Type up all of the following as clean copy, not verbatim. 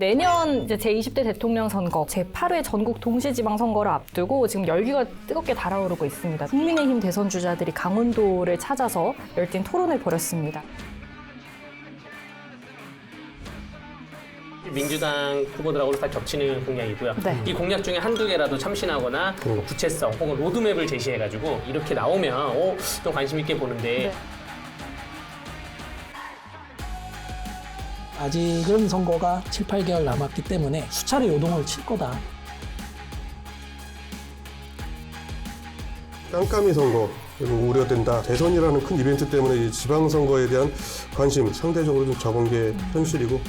내년 이제 제20대 대통령 선거, 제8회 전국 동시지방선거를 앞두고 지금 열기가 뜨겁게 달아오르고 있습니다. 국민의힘 대선 주자들이 강원도를 찾아서 열띤 토론을 벌였습니다. 민주당 후보들하고 다 겹치는 공약이고요. 네. 이 공약 중에 한두 개라도 참신하거나 구체성 혹은 로드맵을 제시해가지고 이렇게 나오면 좀 관심 있게 보는데 네. 아직은 선거가 7, 8개월 남았기 때문에 수차례 요동을 칠 거다. 깜깜이 선거 그리고 우려된다. 대선이라는 큰 이벤트 때문에 이 지방선거에 대한 관심 상대적으로 좀 적은 게 현실이고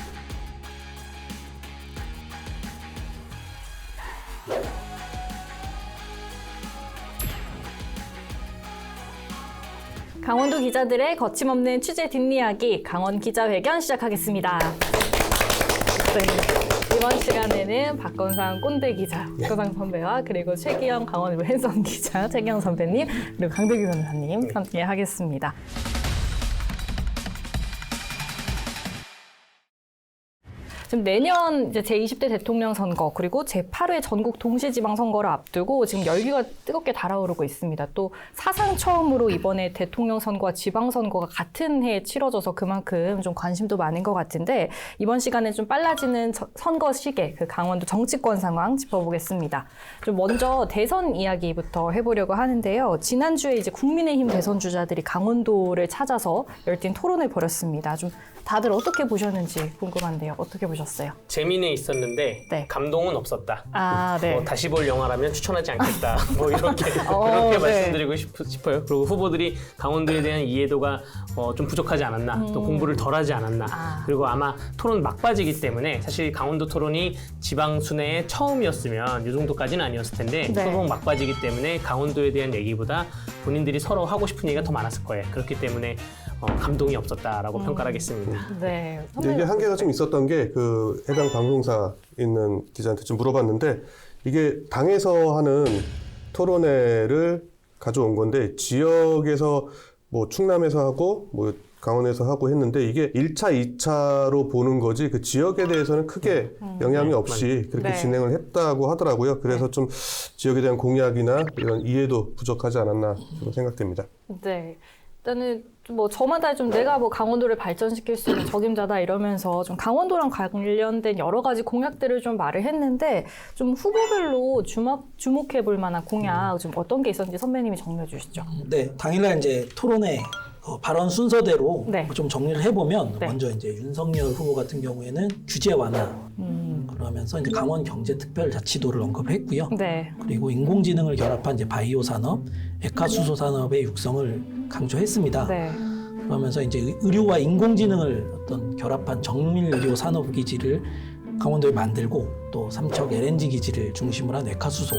강원도 기자들의 거침없는 취재 뒷이야기 강원 기자회견 시작하겠습니다. 네, 이번 시간에는 박건상 꼰대 기자, 박건상 선배와 그리고 최기영 강원일보 핸섬 기자, 최기영 선배님 그리고 강대규 변호사님 함께 하겠습니다. 지금 내년 이제 제20대 대통령 선거 그리고 제8회 전국 동시지방선거를 앞두고 지금 열기가 뜨겁게 달아오르고 있습니다. 또 사상 처음으로 이번에 대통령 선거와 지방선거가 같은 해에 치러져서 그만큼 좀 관심도 많은 것 같은데 이번 시간에 좀 빨라지는 선거 시계, 그 강원도 정치권 상황 짚어보겠습니다. 좀 먼저 대선 이야기부터 해보려고 하는데요. 지난주에 이제 국민의힘 대선 주자들이 강원도를 찾아서 열띤 토론을 벌였습니다. 좀 다들 어떻게 보셨는지 궁금한데요. 어떻게 보셨어요? 재미는 있었는데 네. 감동은 없었다. 네. 다시 볼 영화라면 추천하지 않겠다. 이렇게 네. 그렇게 말씀드리고 싶어요. 그리고 후보들이 강원도에 대한 이해도가 좀 부족하지 않았나, 또 공부를 덜하지 않았나. 그리고 아마 토론 막바지기 때문에 사실 강원도 토론이 지방 순회의 처음이었으면 이 정도까지는 아니었을 텐데 네. 토론 막바지기 때문에 강원도에 대한 얘기보다 본인들이 서로 하고 싶은 얘기가 더 많았을 거예요. 그렇기 때문에 감동이 없었다라고 평가를 하겠습니다. 네. 근데 이게 한계가 좀 있었던 게 그 해당 방송사 있는 기자한테 좀 물어봤는데 이게 당에서 하는 토론회를 가져온 건데 지역에서 뭐 충남에서 하고 뭐 강원에서 하고 했는데 이게 1차, 2차로 보는 거지 그 지역에 대해서는 크게 영향이 없이 그렇게 네. 진행을 했다고 하더라고요. 그래서 좀 지역에 대한 공약이나 이런 이해도 부족하지 않았나 생각됩니다. 네. 일단은 뭐 저마다 좀 내가 뭐 강원도를 발전시킬 수 있는 적임자다 이러면서 좀 강원도랑 관련된 여러 가지 공약들을 좀 말을 했는데 좀 후보별로 주목해 볼 만한 공약 좀 어떤 게 있었는지 선배님이 정리해 주시죠. 네, 당일날 이제 토론회 발언 순서대로 네. 좀 정리를 해보면 네. 먼저 이제 윤석열 후보 같은 경우에는 규제 완화 그러면서 이제 강원 경제특별자치도를 언급했고요. 네. 그리고 인공지능을 결합한 이제 바이오 산업, 액화수소 산업의 육성을 강조했습니다. 네. 그러면서 이제 의료와 인공지능을 어떤 결합한 정밀 의료 산업 기지를 강원도에 만들고 또 삼척 LNG 기지를 중심으로 한 액화수소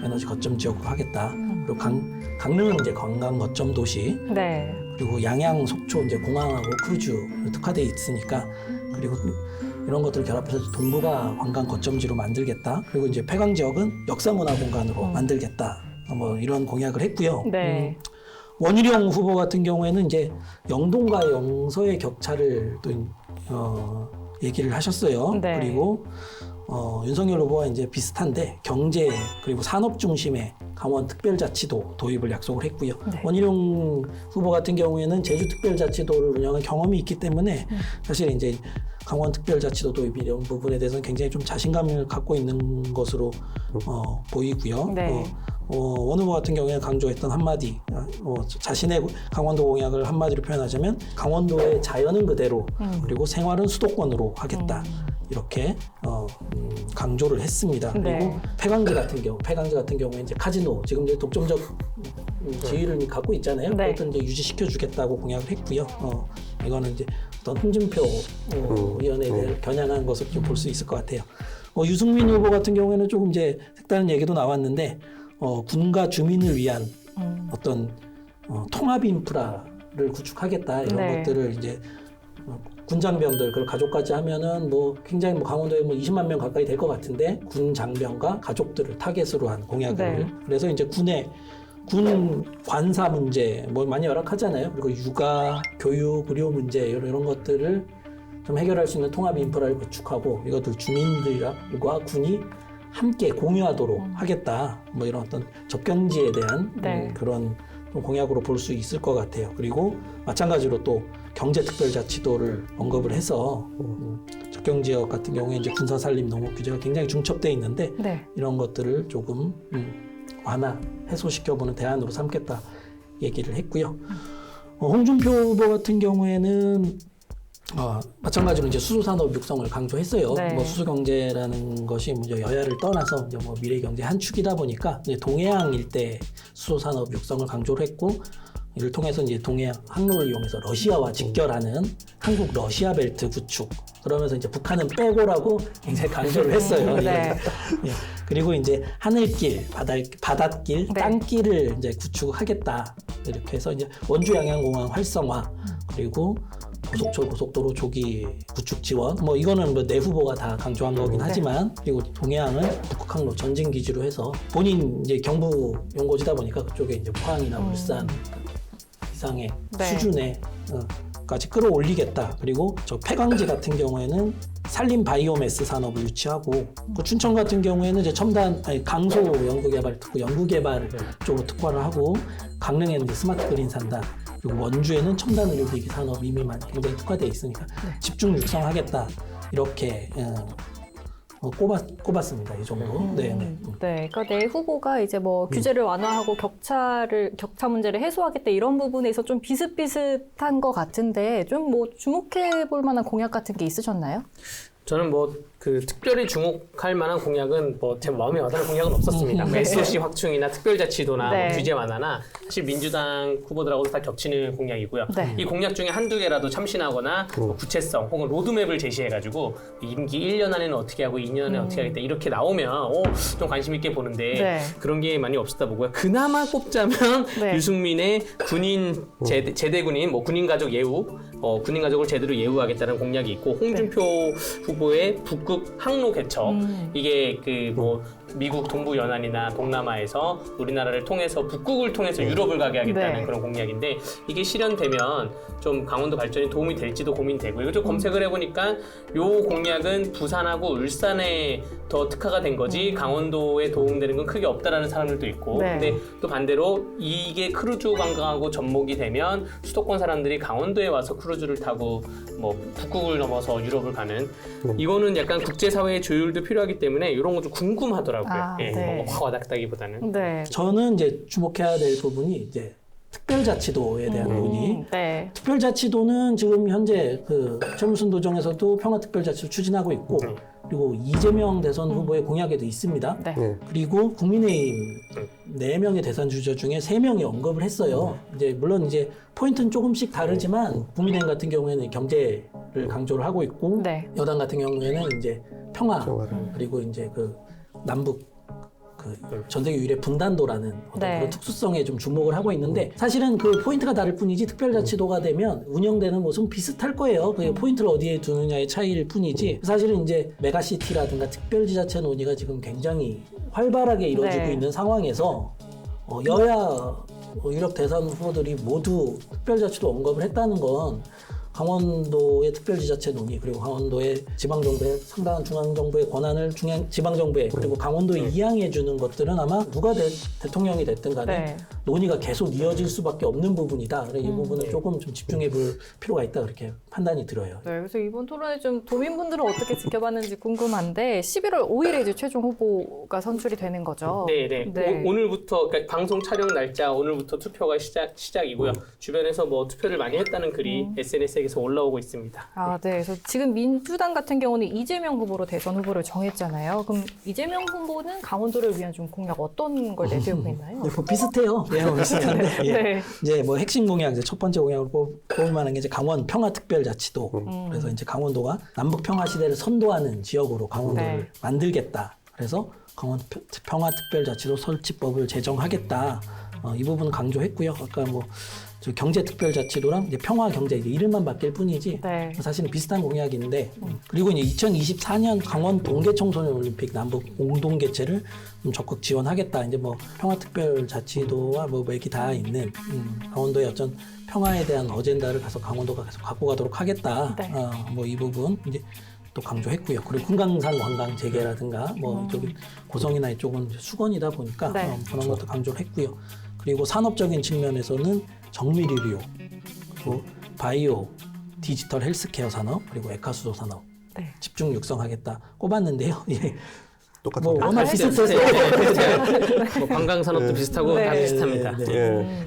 에너지 거점 지역으로 하겠다. 그리고 강릉은 이제 관광 거점 도시. 네. 그리고 양양, 속초 이제 공항하고 크루즈 특화돼 있으니까 그리고 이런 것들을 결합해서 동부가 관광 거점지로 만들겠다. 그리고 이제 폐광 지역은 역사문화 공간으로 만들겠다. 뭐 이런 공약을 했고요. 네. 원희룡 후보 같은 경우에는 이제 영동과 영서의 격차를 또 얘기를 하셨어요. 네. 그리고 윤석열 후보와 이제 비슷한데 경제 그리고 산업 중심의 강원 특별자치도 도입을 약속을 했고요. 네. 원희룡 후보 같은 경우에는 제주 특별자치도를 운영한 경험이 있기 때문에 사실 이제 강원 특별자치도 도입 이런 부분에 대해서는 굉장히 좀 자신감을 갖고 있는 것으로 보이고요. 네. 원 후보 같은 경우에는 강조했던 한마디, 자신의 강원도 공약을 한마디로 표현하자면 강원도의 자연은 그대로 그리고 생활은 수도권으로 하겠다. 이렇게 강조를 했습니다. 네. 그리고 폐광지 같은 경우에 이제 카지노 지금 이제 독점적 지위를 갖고 있잖아요. 네. 그것도 이제 유지시켜 주겠다고 공약을 했고요. 이거는 이제 어떤 홍준표 의원에 대해 겨냥한 것을 좀 볼 수 있을 것 같아요. 유승민 후보 같은 경우에는 조금 이제 색다른 얘기도 나왔는데 군과 주민을 위한 어떤 통합 인프라를 구축하겠다 이런 네. 것들을 이제 군 장병들 그걸 가족까지 하면은 뭐 굉장히 뭐 강원도에 뭐 20만 명 가까이 될 것 같은데 군 장병과 가족들을 타겟으로 한 공약을 네. 그래서 이제 군 관사 문제 뭐 많이 열악하잖아요. 그리고 육아, 교육, 의료 문제 이런 것들을 좀 해결할 수 있는 통합 인프라를 구축하고 이것들 주민들과 군이 함께 공유하도록 하겠다. 뭐 이런 어떤 접경지에 대한 네. 그런 공약으로 볼 수 있을 것 같아요. 그리고 마찬가지로 또 경제특별자치도를 언급을 해서 접경지역 같은 경우에 이제 군사산림 농업 규제가 굉장히 중첩돼 있는데 네. 이런 것들을 조금 완화, 해소시켜보는 대안으로 삼겠다 얘기를 했고요. 홍준표 후보 같은 경우에는 마찬가지로 이제 수소산업 육성을 강조했어요. 네. 뭐 수소경제라는 것이 이제 여야를 떠나서 이제 뭐 미래 경제 한 축이다 보니까 이제 동해안 일대 수소산업 육성을 강조를 했고 이를 통해서 이제 동해안 항로를 이용해서 러시아와 직결하는 한국 러시아 벨트 구축. 그러면서 이제 북한은 빼고라고 굉장히 강조를 했어요. 네. 예. 그리고 이제 하늘길, 바닷길, 네. 땅길을 이제 구축하겠다. 이렇게 해서 이제 원주 양양공항 활성화 그리고 고속철 고속도로 조기 구축 지원 뭐 이거는 뭐 내 후보가 다 강조한 거긴 하지만 그리고 동해안을 북극항로 전진 기지로 해서 본인 이제 경부 연고지다 보니까 그쪽에 이제 포항이나 울산 이상의 네. 수준에 까지 끌어올리겠다. 그리고 저 폐광지 같은 경우에는 산림 바이오매스 산업을 유치하고 그 춘천 같은 경우에는 이제 강소 연구개발 특구 연구개발 쪽으로 특화를 하고 강릉에는 이제 스마트 그린 산단 그리고 원주에는 첨단 의료기기 산업 이미 굉장히 특화되어 있으니까 집중 육성하겠다 이렇게 꼽았습니다. 이 정도. 네. 그러니까 내 후보가 이제 뭐 규제를 완화하고 격차 문제를 해소하겠다 이런 부분에서 좀 비슷비슷한 것 같은데 좀 뭐 주목해 볼 만한 공약 같은 게 있으셨나요? 저는 뭐 그 특별히 주목할 만한 공약은 뭐 제 마음에 와닿는 공약은 없었습니다. 뭐 SOC 확충이나 특별자치도나 네. 뭐 규제 완화나 사실 민주당 후보들하고도 다 겹치는 공약이고요. 네. 이 공약 중에 한두 개라도 참신하거나 뭐 구체성 혹은 로드맵을 제시해가지고 임기 1년 안에는 어떻게 하고 2년 안에 어떻게 하겠다 이렇게 나오면 좀 관심 있게 보는데 네. 그런 게 많이 없었다 보고요. 그나마 꼽자면 네. 유승민의 군인 제대 군인 뭐 군인 가족 예우 군인 가족을 제대로 예우하겠다는 공약이 있고 홍준표 후보의 북극 항로 개척 이게 그 뭐 미국 동부 연안이나 동남아에서 우리나라를 통해서 북극을 통해서 유럽을 가게 하겠다는 네. 그런 공약인데 이게 실현되면 좀 강원도 발전에 도움이 될지도 고민되고 이거 좀 검색을 해보니까 요 공약은 부산하고 울산에 더 특화가 된 거지 강원도에 도움되는 건 크게 없다라는 사람들도 있고 네. 근데 또 반대로 이게 크루즈 관광하고 접목이 되면 수도권 사람들이 강원도에 와서 크루즈를 타고 뭐 북극을 넘어서 유럽을 가는 이거는 약간 국제사회의 조율도 필요하기 때문에 이런 거 좀 궁금하더라고요. 네. 뭐 확 와닿다기보다는. 네. 저는 이제 주목해야 될 부분이 이제 특별자치도에 대한 논의. 네. 특별자치도는 지금 현재 그 최무순 도정에서도 평화특별자치를 추진하고 있고 그리고 이재명 대선 후보의 공약에도 있습니다. 네. 그리고 국민의힘 4명의 대선 주자 중에 3명이 언급을 했어요. 이제 물론 이제 포인트는 조금씩 다르지만 국민의힘 같은 경우에는 경제를 강조를 하고 있고 네. 여당 같은 경우에는 이제 평화 그리고 이제 그 남북 그 전 세계 유일의 분단도라는 어떤 네. 그런 특수성에 좀 주목을 하고 있는데 사실은 그 포인트가 다를 뿐이지 특별자치도가 되면 운영되는 모습은 비슷할 거예요. 그 포인트를 어디에 두느냐의 차이일 뿐이지 사실은 이제 메가시티라든가 특별지자체 논의가 지금 굉장히 활발하게 이루어지고 네. 있는 상황에서 여야 유력 대선 후보들이 모두 특별자치도 언급을 했다는 건 강원도의 특별지자체 논의 그리고 강원도의 지방정부의 상당한 중앙정부의 권한을 지방정부에 그리고 강원도에 이양해 주는 것들은 아마 누가 대통령이 됐든 간에 네. 논의가 계속 이어질 수밖에 없는 부분이다. 그래서 이 부분은 조금 좀 집중해 볼 필요가 있다 그렇게 판단이 들어요. 네, 그래서 이번 토론에 좀 도민분들은 어떻게 지켜봤는지 궁금한데 11월 5일에 이제 최종 후보가 선출이 되는 거죠. 네. 오늘부터 그러니까 방송 촬영 날짜 오늘부터 투표가 시작이고요. 주변에서 뭐 투표를 많이 했다는 글이 SNS에서 올라오고 있습니다. 아, 네. 그래서 지금 민주당 같은 경우는 이재명 후보로 대선 후보를 정했잖아요. 그럼 이재명 후보는 강원도를 위한 좀 공약 어떤 걸 내세우고 있나요? 네, 뭐 비슷해요. 예, 비슷한데 예. 네. 이제 뭐 핵심 공약 이제 첫 번째 공약으로 뽑을 만한 게 이제 강원 평화특별자치도. 그래서 이제 강원도가 남북 평화 시대를 선도하는 지역으로 강원도를 네. 만들겠다. 그래서 강원 평화특별자치도 설치법을 제정하겠다. 이 부분은 강조했고요. 아까 뭐 저 경제특별자치도랑 이제 평화경제 이제 이름만 바뀔 뿐이지 네. 사실은 비슷한 공약인데 그리고 이제 2024년 강원 동계청소년 올림픽 남북 공동 개최를 좀 적극 지원하겠다. 이제 뭐 평화특별자치도와 뭐 이렇게 다 있는 강원도의 어떤 평화에 대한 어젠다를 가서 강원도가 계속 갖고 가도록 하겠다. 네. 뭐 이 부분 이제 또 강조했고요. 그리고 금강산 관광 재개라든가 뭐 이쪽이 고성이나 이쪽은 수건이다 보니까 네. 그런 것도 강조를 했고요. 그리고 산업적인 측면에서는 정밀의료, 그리고 바이오, 디지털 헬스케어 산업, 그리고 에카수도 산업 네. 집중 육성하겠다 꼽았는데요. 예. 똑같은데. 뭐 워낙 비슷해서 뭐 관광 산업도 네. 비슷하고 네. 다 비슷합니다. 네, 네. 예.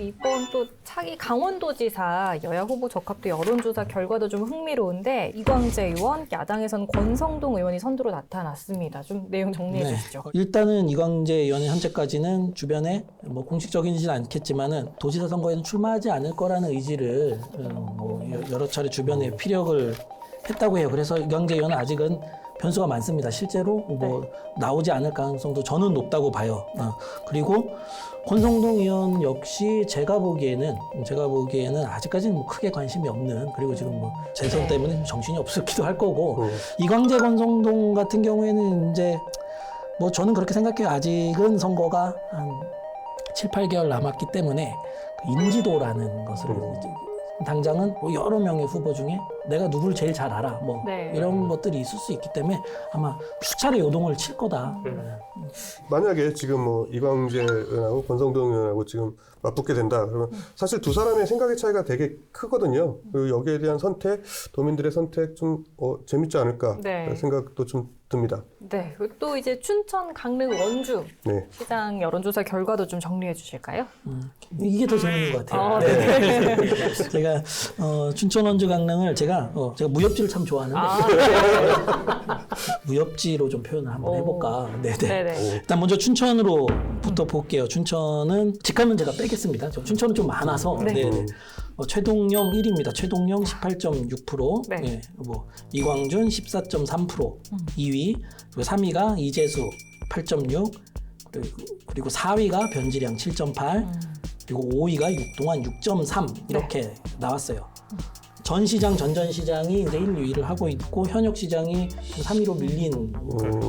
이번 또 차기 강원도지사 여야 후보 적합도 여론조사 결과도 좀 흥미로운데 이광재 의원, 야당에서는 권성동 의원이 선두로 나타났습니다. 좀 내용 정리해 네. 주시죠. 일단은 이광재 의원이 현재까지는 주변에 뭐 공식적이지는 않겠지만은 도지사 선거에는 출마하지 않을 거라는 의지를 뭐 여러 차례 주변에 피력을 했다고 해요. 그래서 이광재 의원은 아직은 변수가 많습니다. 실제로 뭐 나오지 않을 가능성도 저는 높다고 봐요. 그리고 권성동 의원 역시 제가 보기에는 아직까지는 뭐 크게 관심이 없는, 그리고 지금 뭐 재선 때문에 좀 정신이 없었기도 할 거고 이광재 권성동 같은 경우에는 이제 뭐 저는 그렇게 생각해요. 아직은 선거가 한 7, 8개월 남았기 때문에 그 인지도라는 것을 이제 당장은 뭐 여러 명의 후보 중에 내가 누구를 제일 잘 알아 뭐 네. 이런 것들이 있을 수 있기 때문에 아마 수차례 요동을 칠 거다. 만약에 지금 뭐 이광재 의원하고 권성동 의원하고 지금 맞붙게 된다 그러면 사실 두 사람의 생각의 차이가 되게 크거든요. 그리고 여기에 대한 선택, 도민들의 선택 좀 재밌지 않을까 네. 생각도 좀 듭니다. 네. 그리고 또 이제 춘천, 강릉, 원주 네. 시장 여론조사 결과도 좀 정리해 주실까요? 이게 더 재밌는 것 같아요. 네. 제가 춘천, 원주, 강릉을 제가 무협지를 참 좋아하는데 무협지로 좀 표현을 한번 해볼까. 네네. 네네. 일단 먼저 춘천으로부터 볼게요. 춘천은 직함은 제가 빼겠습니다. 춘천은 좀 많아서. 네. 네네. 최동영 1위입니다. 최동영 18.6%, 네. 예, 뭐 이광준 14.3%, 2위, 그리고 3위가 이재수 8.6, 그리고 4위가 변지량 7.8, 그리고 5위가 육동환 6.3 이렇게 나왔어요. 전 시장, 전전 시장이 이제 1, 2위를 하고 있고 현역 시장이 3위로 밀린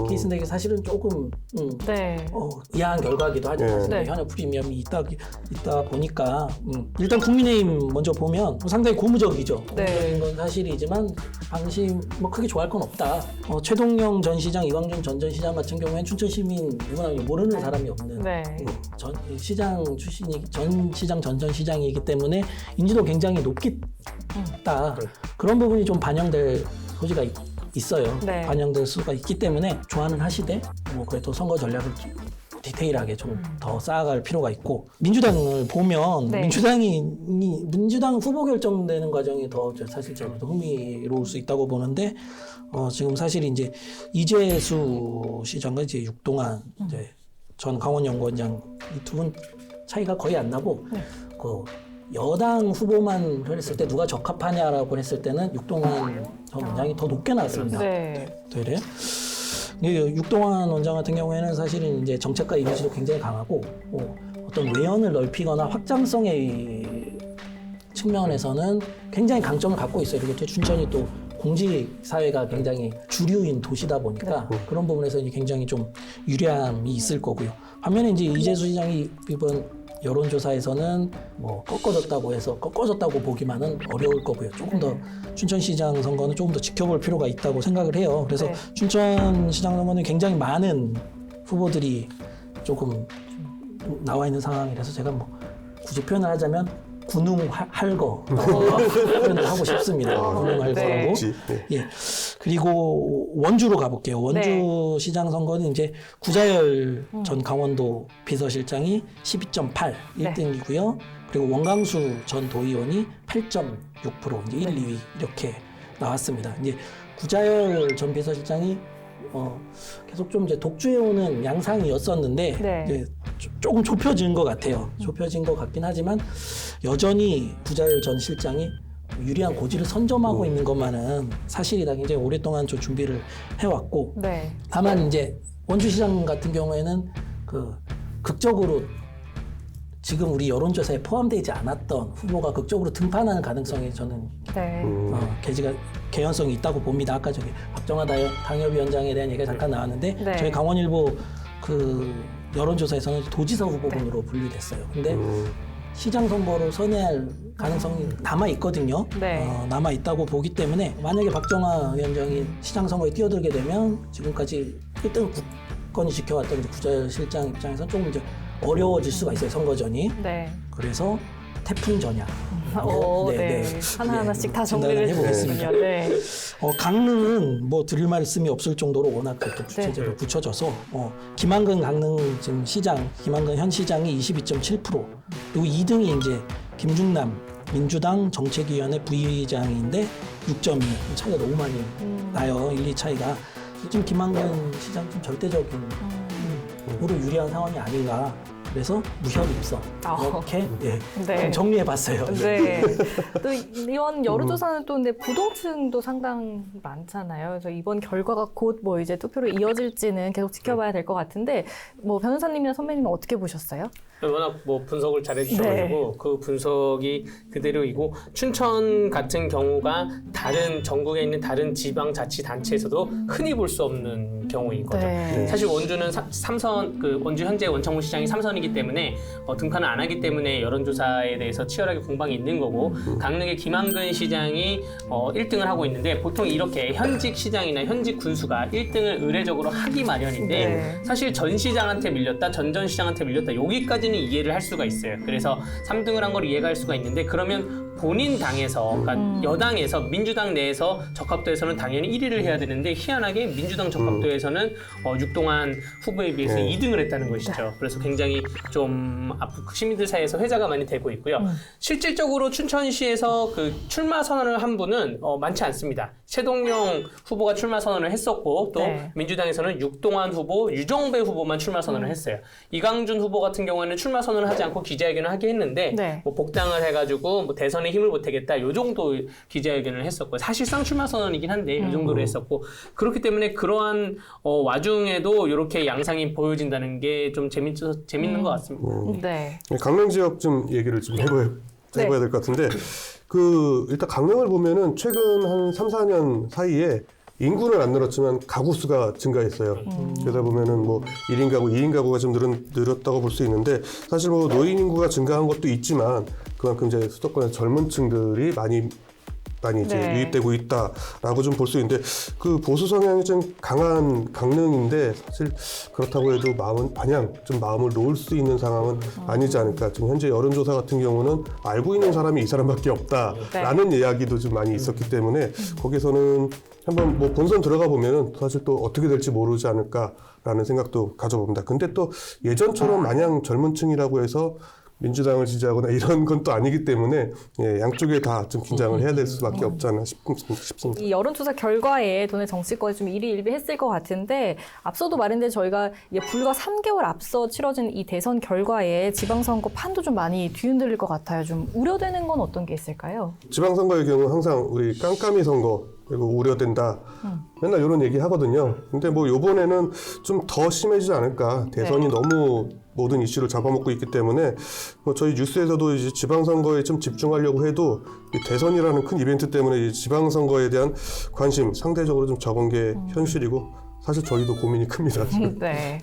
케이스인데 이게 사실은 조금 네. 이해한 결과기도 하죠. 네. 사실 네. 현역 프리미엄이 있다 보니까 일단 국민의힘 먼저 보면 상당히 고무적이죠. 네. 고무적인 건 사실이지만 방심 뭐 크게 좋아할 건 없다. 최동영 전 시장, 이광준 전 시장 같은 경우에는 춘천 시민 누구나 모르는 사람이 없는 네. 전 시장 출신이 전 시장 전 시장이기 때문에 인지도 굉장히 높겠다. 그런 부분이 좀 반영될 소지가 있어요. 네. 반영될 수가 있기 때문에 좋아는 하시되 뭐 그래도 선거 전략을 좀 디테일하게 좀 더 쌓아갈 필요가 있고 민주당을 보면 네. 민주당 후보 결정되는 과정이 더 사실 저는 더 흥미로울 수 있다고 보는데 지금 사실 이제 이재수 시장과 이제 육동환 이제 전 강원연구원장 이 두 분 차이가 거의 안 나고 그 여당 후보만 했을 때 누가 적합하냐라고 했을 때는 육동환 전 원장이 더 높게 나왔습니다. 네. 되려 육동환 원장 같은 경우에는 사실은 이제 정책과 이미지도 굉장히 강하고 어떤 외연을 넓히거나 확장성의 측면에서는 굉장히 강점을 갖고 있어요. 그리고 또 춘천이 또 공직 사회가 굉장히 주류인 도시다 보니까 그런 부분에서 이제 굉장히 좀 유리함이 있을 거고요. 반면에 이제 이재수 시장이 이번 여론조사에서는 뭐 꺾어졌다고 보기만은 어려울 거고요. 조금 더 춘천시장 선거는 조금 더 지켜볼 필요가 있다고 생각을 해요. 그래서 네. 춘천시장 선거는 굉장히 많은 후보들이 조금 나와 있는 상황이라서 제가 뭐 굳이 표현을 하자면 군웅할거 표현을 하고 싶습니다. 군웅할거고. 네. 예. 그리고 원주로 가볼게요. 원주 시장 선거는 이제 구자열 전 강원도 비서실장이 12.8 네. 1등이고요. 그리고 원광수 전 도의원이 8.6% 이제 1, 2위 이렇게 나왔습니다. 이제 구자열 전 비서실장이 계속 좀 이제 독주해오는 양상이었었는데 네. 이제 조금 좁혀진 것 같아요. 좁혀진 것 같긴 하지만 여전히 구자열 전 실장이 유리한 고지를 선점하고 있는 것만은 사실이다. 굉장히 오랫동안 좀 준비를 해왔고 네. 다만 이제 원주시장 같은 경우에는 그 극적으로 지금 우리 여론조사에 포함되지 않았던 후보가 극적으로 등판하는 가능성이 저는 네. 개연성이 있다고 봅니다. 아까 저기 박정화 당협위원장에 대한 얘기가 잠깐 나왔는데 네. 저희 강원일보 그 여론조사에서는 도지사 후보군으로 분류됐어요. 근데 시장 선거로 선회할 가능성이 남아 있거든요. 네. 남아 있다고 보기 때문에 만약에 박정화 위원장이 시장 선거에 뛰어들게 되면 지금까지 1등 굳건히 지켜왔던 이제 구자실장 입장에서 조금 이제 어려워질 수가 있어요. 선거전이. 네. 그래서 태풍 전략. 네. 하나하나씩 다 정리를 해보겠습니다. 해보겠습니다. 네. 강릉은 뭐 드릴 말씀이 없을 정도로 워낙 그렇게 주체제로 붙여져서 김한근 강릉 지금 시장, 김한근 현 시장이 22.7%, 그리고 2등이 이제 김중남 민주당 정책위원회 부의장인데 6.2, 차이가 너무 많이 나요. 1, 2 차이가. 지금 김한근 시장 좀 절대적인 으로 유리한 상황이 아닌가. 그래서 무혈 입성 이렇게 네. 정리해봤어요. 네. 또 이번 여론조사는 또 근데 부동층도 상당히 많잖아요. 그래서 이번 결과가 곧 뭐 이제 투표로 이어질지는 계속 지켜봐야 될 것 같은데 뭐 변호사님이나 선배님은 어떻게 보셨어요? 워낙 뭐 분석을 잘 해주셔가지고 그 분석이 그대로이고 춘천 같은 경우가 다른 전국에 있는 다른 지방자치단체에서도 흔히 볼 수 없는 경우인 거죠. 네. 사실 원주는 삼선 원주 현재 원창훈 시장이 3선이기 때문에 등판을 안 하기 때문에 여론조사에 대해서 치열하게 공방이 있는 거고 강릉의 김한근 시장이 1등을 하고 있는데 보통 이렇게 현직 시장이나 현직 군수가 1등을 의례적으로 하기 마련인데 네. 사실 전 시장한테 밀렸다, 전 시장한테 밀렸다 여기까지는 이해를 할 수가 있어요. 그래서 3등을 한 걸 이해가 할 수가 있는데 그러면 본인 당에서 그러니까 여당에서 민주당 내에서 적합도에서는 당연히 1위를 해야 되는데 희한하게 민주당 적합도에서는 육동환 후보에 비해서 2등을 했다는 것이죠. 그래서 굉장히 좀 시민들 사이에서 회자가 많이 되고 있고요. 실질적으로 춘천시에서 그 출마 선언을 한 분은 많지 않습니다. 최동용 후보가 출마 선언을 했었고 또 네. 민주당에서는 육동환 후보, 유정배 후보만 출마 선언을 했어요. 이강준 후보 같은 경우에는 출마 선언을 하지 않고 기자회견을 하게 했는데 네. 뭐 복당을 해가지고 뭐 대선에 힘을 보태겠다 요 정도 기자회견을 했었고 사실상 출마 선언이긴 한데 이 정도로 했었고 그렇기 때문에 그러한 와중에도 이렇게 양상이 보여진다는 게 좀 재밌는 것 같습니다. 네. 강릉 지역 좀 얘기를 좀 해봐야 될 것 같은데 일단 강릉을 보면은 최근 한 3, 4년 사이에 인구는 안 늘었지만 가구 수가 증가했어요. 그러다 보면은 뭐 1인 가구, 2인 가구가 좀 늘었다고 볼 수 있는데 사실 뭐 노인 인구가 증가한 것도 있지만 그만큼 이제 수도권의 젊은 층들이 많이 이제 네. 유입되고 있다라고 좀 볼 수 있는데 그 보수 성향이 좀 강한 강릉인데 사실 그렇다고 해도 마음을 놓을 수 있는 상황은 아니지 않을까. 지금 현재 여론조사 같은 경우는 알고 있는 사람이 이 사람밖에 없다라는 이야기도 좀 많이 있었기 때문에 거기서는 한번 뭐 본선 들어가 보면은 사실 또 어떻게 될지 모르지 않을까라는 생각도 가져봅니다. 근데 또 예전처럼 마냥 젊은 층이라고 해서 민주당을 지지하거나 이런 건 또 아니기 때문에 양쪽에 다 좀 긴장을 해야 될 수밖에 없지 않나 싶습니다. 이 여론조사 결과에 도내 정치권이 좀 일희일비했을 것 같은데 앞서도 말했는데 저희가 불과 3개월 앞서 치러진 이 대선 결과에 지방선거 판도 좀 많이 뒤흔들릴 것 같아요. 좀 우려되는 건 어떤 게 있을까요? 지방선거의 경우 항상 우리 깜깜이 선거 그리고 우려된다. 맨날 이런 얘기 하거든요. 근데 뭐 요번에는 좀 더 심해지지 않을까. 대선이 너무 모든 이슈를 잡아먹고 있기 때문에 뭐 저희 뉴스에서도 이제 지방선거에 좀 집중하려고 해도 이 대선이라는 큰 이벤트 때문에 이 지방선거에 대한 관심 상대적으로 좀 적은 게 현실이고 사실 저희도 고민이 큽니다. 네.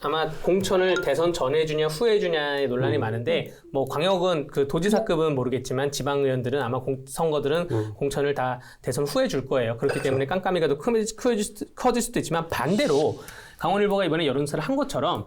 아마 공천을 대선 전에 주냐 후에 주냐의 논란이 많은데 뭐 광역은 그 도지사급은 모르겠지만 지방 의원들은 아마 선거들은 공천을 다 대선 후에 줄 거예요. 그렇기 때문에 깜깜이가 더 커질 수도 있지만 반대로 강원일보가 이번에 여론조사를 한 것처럼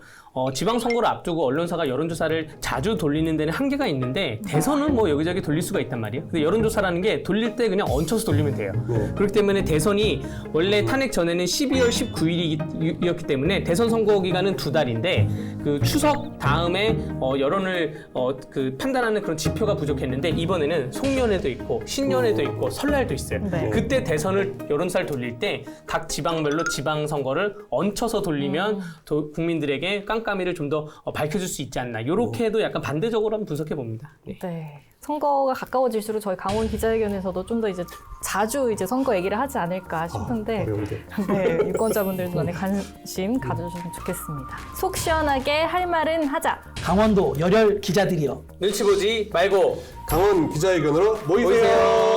지방선거를 앞두고 언론사가 여론조사를 자주 돌리는 데는 한계가 있는데 대선은 뭐 여기저기 돌릴 수가 있단 말이에요. 근데 여론조사라는 게 돌릴 때 그냥 얹혀서 돌리면 돼요. 그렇기 때문에 대선이 원래 탄핵 전에는 12월 19일이었기 때문에 대선 선거 기간은 2달인데 그 추석 다음에 여론을 그 판단하는 그런 지표가 부족했는데 이번에는 송년회도 있고 신년회도 있고 설날도 있어요. 네. 그때 대선을 여론조사를 돌릴 때 각 지방별로 지방선거를 얹혀서 돌리면 국민들에게 깜깜이를 좀 더 밝혀줄 수 있지 않나. 이렇게도 약간 반대적으로 한번 분석해 봅니다. 네. 네. 선거가 가까워질수록 저희 강원 기자회견에서도 좀 더 이제 자주 이제 선거 얘기를 하지 않을까 싶은데, 어려운데. 네, 유권자분들도 많이 관심 가져주시면 좋겠습니다. 속 시원하게 할 말은 하자. 강원도 열혈 기자들이요. 눈치 보지 말고 강원 기자회견으로 모이세요. 모이세요.